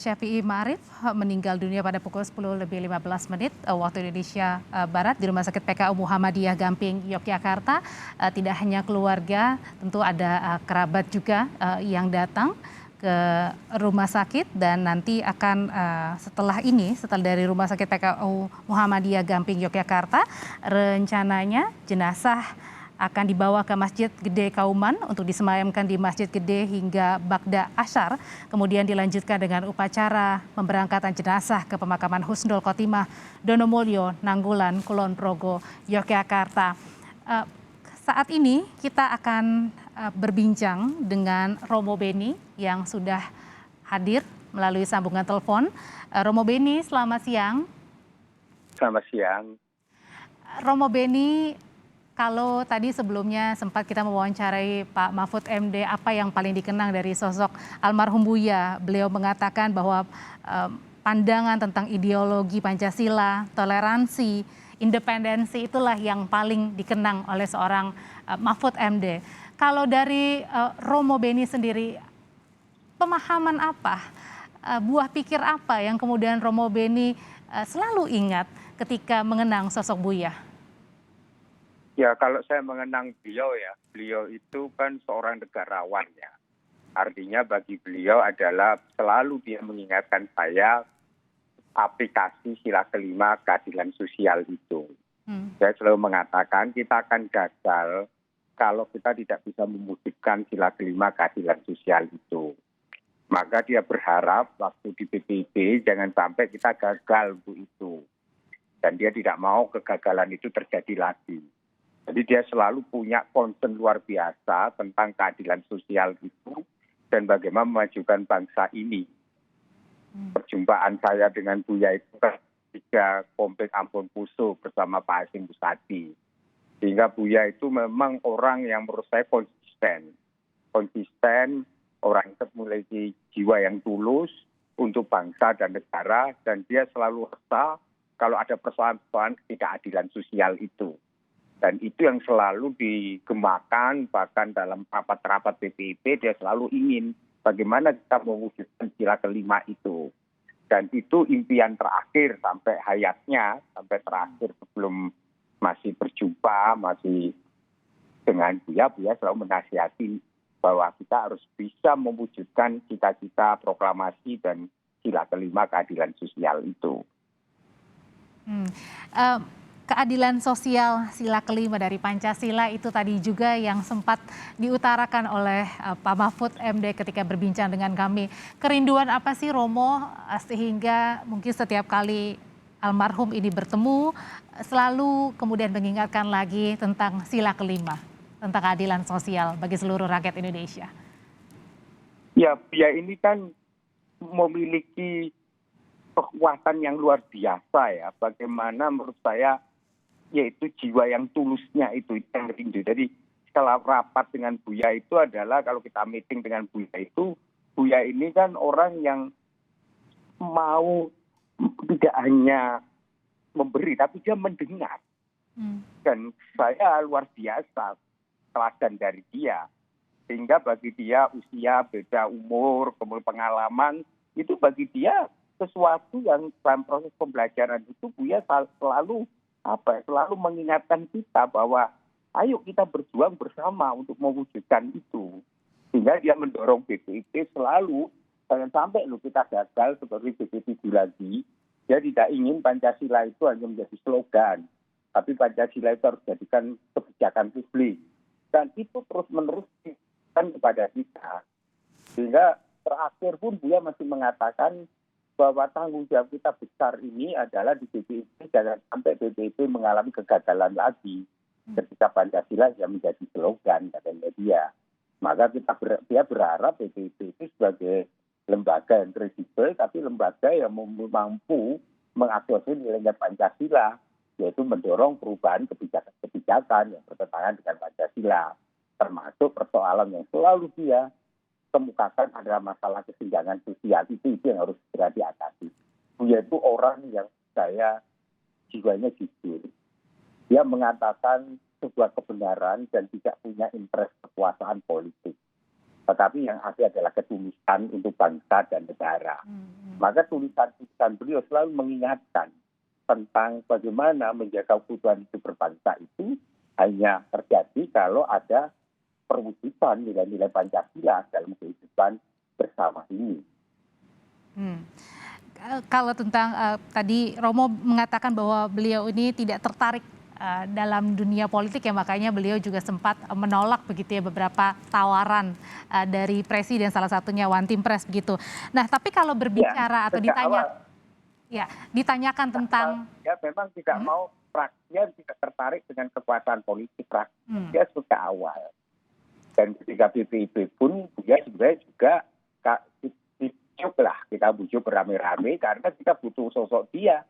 Syafi'i Ma'arif meninggal dunia pada pukul 10:15 waktu Indonesia Barat di Rumah Sakit PKU Muhammadiyah Gamping, Yogyakarta. Tidak hanya keluarga, tentu ada kerabat juga yang datang ke rumah sakit dan nanti akan setelah dari Rumah Sakit PKU Muhammadiyah Gamping, Yogyakarta, rencananya jenazah akan dibawa ke Masjid Gede Kauman untuk disemayamkan di Masjid Gede hingga Bagda Asyar. Kemudian dilanjutkan dengan upacara pemberangkatan jenazah ke pemakaman Husnul Khotimah Donomulyo, Nanggulan, Kulon Progo, Yogyakarta. Saat ini kita akan berbincang dengan Romo Beni yang sudah hadir melalui sambungan telepon. Romo Beni, selamat siang. Selamat siang. Romo Beni, kalau tadi sebelumnya sempat kita mewawancarai Pak Mahfud MD, apa yang paling dikenang dari sosok almarhum Buya? Beliau mengatakan bahwa pandangan tentang ideologi Pancasila, toleransi, independensi itulah yang paling dikenang oleh seorang Mahfud MD. Kalau dari Romo Beni sendiri, pemahaman apa, buah pikir apa yang kemudian Romo Beni selalu ingat ketika mengenang sosok Buya? Ya, kalau saya mengenang beliau itu kan seorang negarawan ya. Artinya bagi beliau adalah selalu dia mengingatkan saya aplikasi sila kelima keadilan sosial itu. Saya selalu mengatakan kita akan gagal kalau kita tidak bisa mewujudkan sila kelima keadilan sosial itu. Maka dia berharap waktu di PBB jangan sampai kita gagal untuk itu. Dan dia tidak mau kegagalan itu terjadi lagi. Jadi dia selalu punya concern luar biasa tentang keadilan sosial itu dan bagaimana memajukan bangsa ini. Perjumpaan saya dengan Buya itu ketika Komplek Ampun Puso bersama Pak Hasyim Muzadi. Sehingga Buya itu memang orang yang menurut saya konsisten. Konsisten, orang yang memiliki jiwa yang tulus untuk bangsa dan negara. Dan dia selalu resah kalau ada persoalan-persoalan ketidakadilan sosial itu. Dan itu yang selalu digemakan, bahkan dalam rapat-rapat PBB dia selalu ingin bagaimana kita mewujudkan sila kelima itu. Dan itu impian terakhir sampai hayatnya, sampai terakhir sebelum masih berjumpa, masih dengan Buya selalu menasihati bahwa kita harus bisa mewujudkan cita-cita proklamasi dan sila kelima keadilan sosial itu. Keadilan sosial sila kelima dari Pancasila itu tadi juga yang sempat diutarakan oleh Pak Mahfud MD ketika berbincang dengan kami. Kerinduan apa sih Romo sehingga mungkin setiap kali almarhum ini bertemu selalu kemudian mengingatkan lagi tentang sila kelima, tentang keadilan sosial bagi seluruh rakyat Indonesia? Ya, Buya ini kan memiliki kekuatan yang luar biasa ya. Bagaimana menurut saya yaitu jiwa yang tulusnya itu yang rindu. Jadi setelah rapat dengan Buya itu adalah kalau kita meeting dengan Buya itu, Buya ini kan orang yang mau tidak hanya memberi tapi dia mendengar. Dan saya luar biasa teladan dari dia. Sehingga bagi dia usia, beda umur, kemudian pengalaman, itu bagi dia sesuatu yang dalam proses pembelajaran itu Buya selalu mengingatkan kita bahwa ayo kita berjuang bersama untuk mewujudkan itu. Sehingga dia mendorong BPIP selalu, jangan sampai kita gagal seperti BPIP lagi. Dia tidak ingin Pancasila itu hanya menjadi slogan, tapi Pancasila itu harus dijadikan kebijakan publik. Dan itu terus-menerus diberikan kepada kita. Sehingga terakhir pun Buya masih mengatakan bahwa tanggung jawab kita besar ini adalah di BPIP, jangan sampai BPIP mengalami kegagalan lagi ketika Pancasila yang menjadi slogan katanya dia. Maka dia berharap BPIP itu sebagai lembaga yang kredibel, tapi lembaga yang mampu mengakomodir nilai Pancasila, yaitu mendorong perubahan kebijakan yang bertentangan dengan Pancasila, termasuk persoalan yang selalu dia kemukakan adalah masalah kesenjangan sosial itu yang harus segera diatasi. Buya itu orang yang saya jiwanya jujur. Dia mengatakan sebuah kebenaran dan tidak punya interest kekuasaan politik. Tetapi yang ada adalah ketulusan untuk bangsa dan negara. Maka tulisan-tulisan beliau selalu mengingatkan tentang bagaimana menjaga keutuhan hidup berbangsa itu hanya terjadi kalau ada perwujudan nilai-nilai Pancasila dalam kehidupan bersama ini. Hmm. Kalau tentang tadi Romo mengatakan bahwa beliau ini tidak tertarik dalam dunia politik ya, makanya beliau juga sempat menolak begitu ya beberapa tawaran dari presiden, salah satunya One Team Press begitu. Nah, tapi kalau berbicara atau Sejak awal ditanyakan tentang dia memang tidak mau, dia tidak tertarik dengan kekuasaan politik dia sejak awal. Dan ketika BPIP pun Buya sebenarnya juga kita bujuk beramai-ramai karena kita butuh sosok dia.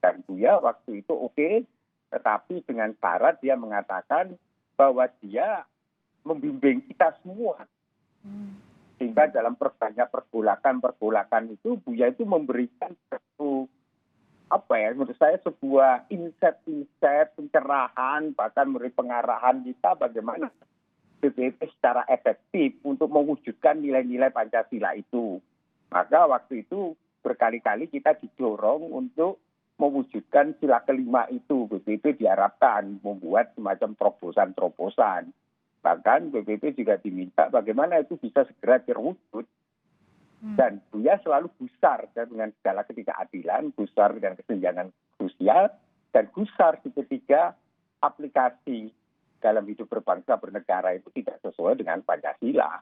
Dan Buya waktu itu oke, tetapi dengan syarat dia mengatakan bahwa dia membimbing kita semua. Sehingga dalam banyak pergolakan itu Buya itu memberikan satu menurut saya sebuah insight pencerahan, bahkan memberi pengarahan kita bagaimana BPIP secara efektif untuk mewujudkan nilai-nilai Pancasila itu. Maka waktu itu berkali-kali kita didorong untuk mewujudkan sila kelima itu. BPIP diharapkan membuat semacam terobosan-terobosan. Bahkan BPIP juga diminta bagaimana itu bisa segera terwujud. Dan Buya selalu gusar dengan segala ketidakadilan, gusar dengan kesenjangan sosial, dan gusar ketika aplikasi dalam hidup berbangsa bernegara itu tidak sesuai dengan Pancasila.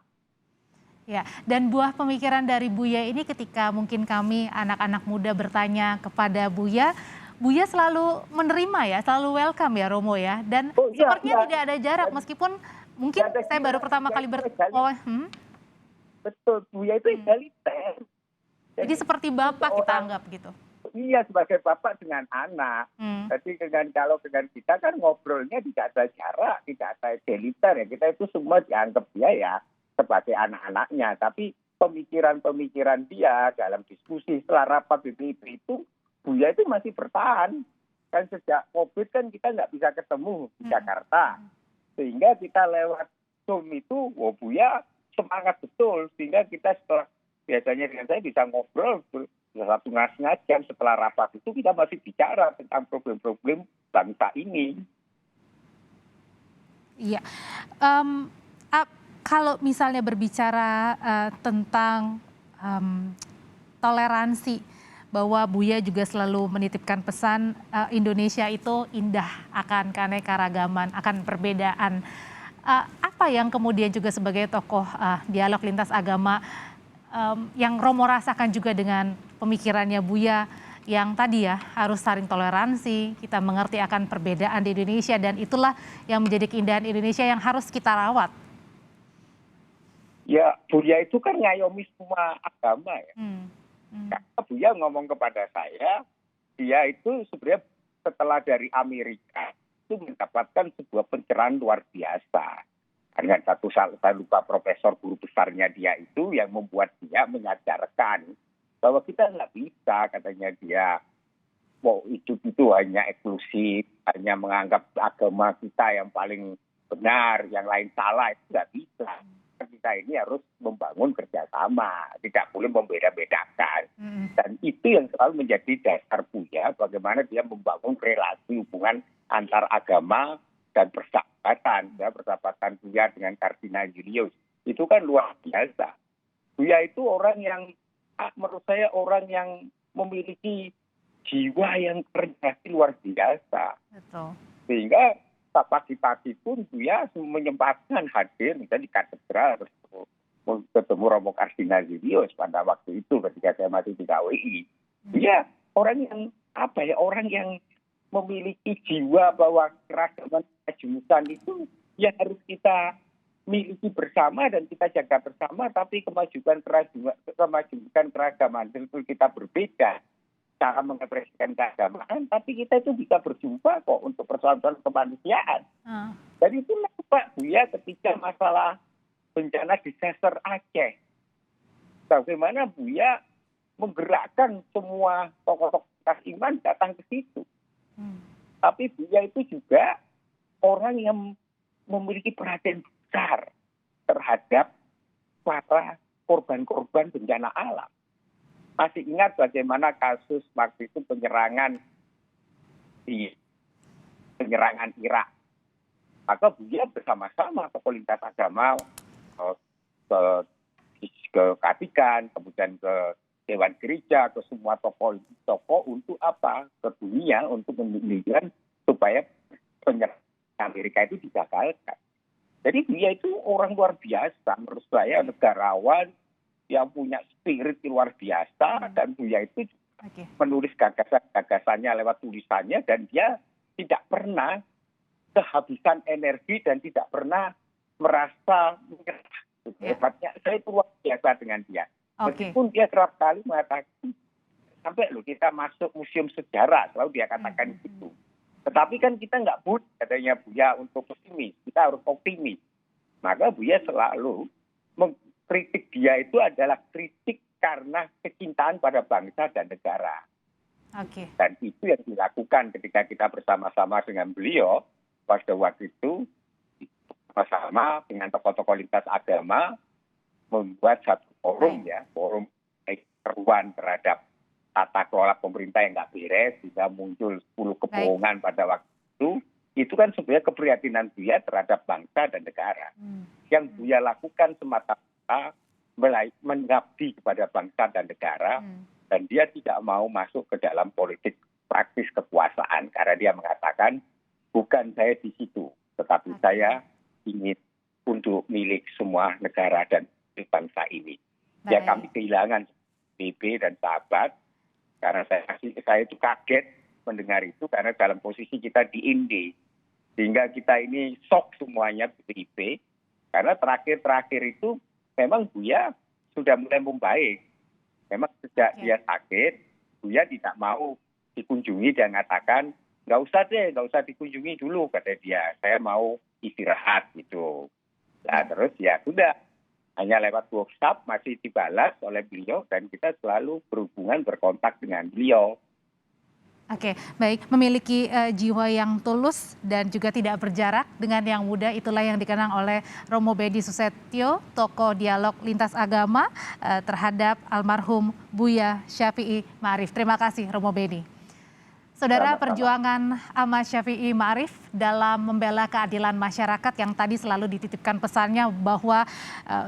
Ya, dan buah pemikiran dari Buya ini ketika mungkin kami anak-anak muda bertanya kepada Buya, Buya selalu menerima ya, selalu welcome ya Romo ya. Dan sepertinya tidak ada jarak meskipun mungkin saya baru pertama kali Betul, Buya itu egaliter. Jadi seperti bapak kita anggap gitu. Iya, sebagai bapak dengan anak. Jadi kalau dengan kita kan ngobrolnya tidak ada jarak, tidak ada egaliter ya. Kita itu semua dianggap dia ya sebagai anak-anaknya. Tapi pemikiran-pemikiran dia dalam diskusi setelah rapat BPIP itu, Buya itu masih bertahan. Kan sejak COVID kan kita nggak bisa ketemu di Jakarta. Sehingga kita lewat Zoom itu, Buya semangat betul. Sehingga kita setelah biasanya dengan saya bisa ngobrol 1,5 jam setelah rapat itu kita masih bicara tentang problem-problem bangsa ini. Iya. Kalau misalnya berbicara tentang toleransi, bahwa Buya juga selalu menitipkan pesan Indonesia itu indah akan keanekaragaman, akan perbedaan. Apa yang kemudian juga sebagai tokoh dialog lintas agama yang Romo rasakan juga dengan pemikirannya Buya yang tadi ya harus saling toleransi, kita mengerti akan perbedaan di Indonesia dan itulah yang menjadi keindahan Indonesia yang harus kita rawat. Ya, Buya itu kan ngayomi semua agama ya. Karena Buya ngomong kepada saya, dia itu sebenarnya setelah dari Amerika itu mendapatkan sebuah pencerahan luar biasa. Dengan saya lupa profesor guru besarnya dia itu yang membuat dia menyadarkan bahwa kita nggak bisa, katanya dia, hidup itu hanya eksklusif, hanya menganggap agama kita yang paling benar, yang lain salah, itu nggak bisa. Kita ini harus membangun kerjasama, tidak boleh membeda-bedakan. Dan itu yang selalu menjadi dasar Buya, bagaimana dia membangun relasi hubungan antar agama dan persahabatan. Ya, persahabatan Buya dengan Kardinal Julius itu kan luar biasa. Buya itu orang yang, menurut saya orang yang memiliki jiwa yang terjadi luar biasa. Betul. Sehingga pagi-pagi pun Buya menyempatkan hadir misalnya di katedral ketemu Romo Kardinal Julius pada waktu itu ketika saya masih di KWI. Buya orang yang orang yang memiliki jiwa bahwa keragaman kejurusan itu ya harus kita miliki bersama dan kita jaga bersama, tapi kemajuan keragaman tentu kita berbeda cara mengekspresikan keagamaan, tapi kita itu bisa berjumpa kok untuk persoalan kemanusiaan. Jadi itulah Pak Buya ketika masalah bencana disaster Aceh. Bagaimana Buya menggerakkan semua tokoh-tokoh iman datang ke situ. Tapi Buya itu juga orang yang memiliki perhatian besar terhadap para korban-korban bencana alam. masih ingat bagaimana kasus waktu itu penyerangan Irak. Maka Buya bersama-sama tokoh lintas agama ke ke Vatikan, kemudian ke Dewan Gereja, ke semua tokoh untuk apa? Ke dunia untuk menunjukkan supaya penyerangan Amerika itu digagalkan. Jadi Buya itu orang luar biasa, menurut saya negarawan yang punya spirit luar biasa, dan Buya itu menulis gagasannya lewat tulisannya, dan dia tidak pernah kehabisan energi dan tidak pernah merasa menyerah. Hebatnya saya itu luar biasa dengan dia. Meskipun dia kerap kali mengatakan, sampai loh kita masuk museum sejarah, selalu dia katakan itu. Tetapi kan kita nggak boleh katanya Buya untuk pesimis, kita harus optimis. Maka Buya selalu mengkritik dia itu adalah kritik karena kecintaan pada bangsa dan negara. Dan itu yang dilakukan ketika kita bersama-sama dengan beliau pada waktu itu, bersama dengan tokoh-tokoh lintas agama membuat satu forum forum keruan terhadap tata kelola pemerintah yang nggak beres, bisa muncul 10 kebohongan pada waktu itu kan sebenarnya keprihatinan Buya terhadap bangsa dan negara. Yang Buya lakukan semata-mata mengabdi kepada bangsa dan negara, dan dia tidak mau masuk ke dalam politik praktis kekuasaan, karena dia mengatakan, bukan saya di situ, tetapi saya ingin untuk milik semua negara dan bangsa ini. Ya kami kehilangan BB dan sahabat, karena saya itu kaget mendengar itu, karena dalam posisi kita di Indi, sehingga kita ini shock semuanya BIP, karena terakhir itu memang Buya sudah mulai membaik. Memang sejak dia sakit, Buya tidak mau dikunjungi dan mengatakan, nggak usah dikunjungi dulu, kata dia. Saya mau istirahat gitu. Nah, terus ya sudah, hanya lewat WhatsApp masih dibalas oleh beliau dan kita selalu berhubungan berkontak dengan beliau. Oke, baik. Memiliki jiwa yang tulus dan juga tidak berjarak dengan yang muda, itulah yang dikenang oleh Romo Bedi Susetio, tokoh dialog lintas agama terhadap almarhum Buya Syafi'i Ma'arif. Terima kasih Romo Bedi. Saudara, perjuangan Ahmad Syafi'i Ma'arif dalam membela keadilan masyarakat yang tadi selalu dititipkan pesannya bahwa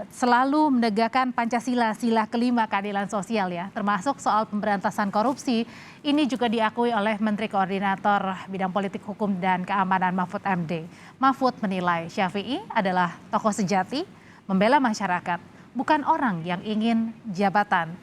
selalu menegakkan Pancasila, sila kelima keadilan sosial ya, termasuk soal pemberantasan korupsi, ini juga diakui oleh Menteri Koordinator Bidang Politik Hukum dan Keamanan Mahfud MD. Mahfud menilai Syafi'i adalah tokoh sejati, membela masyarakat, bukan orang yang ingin jabatan.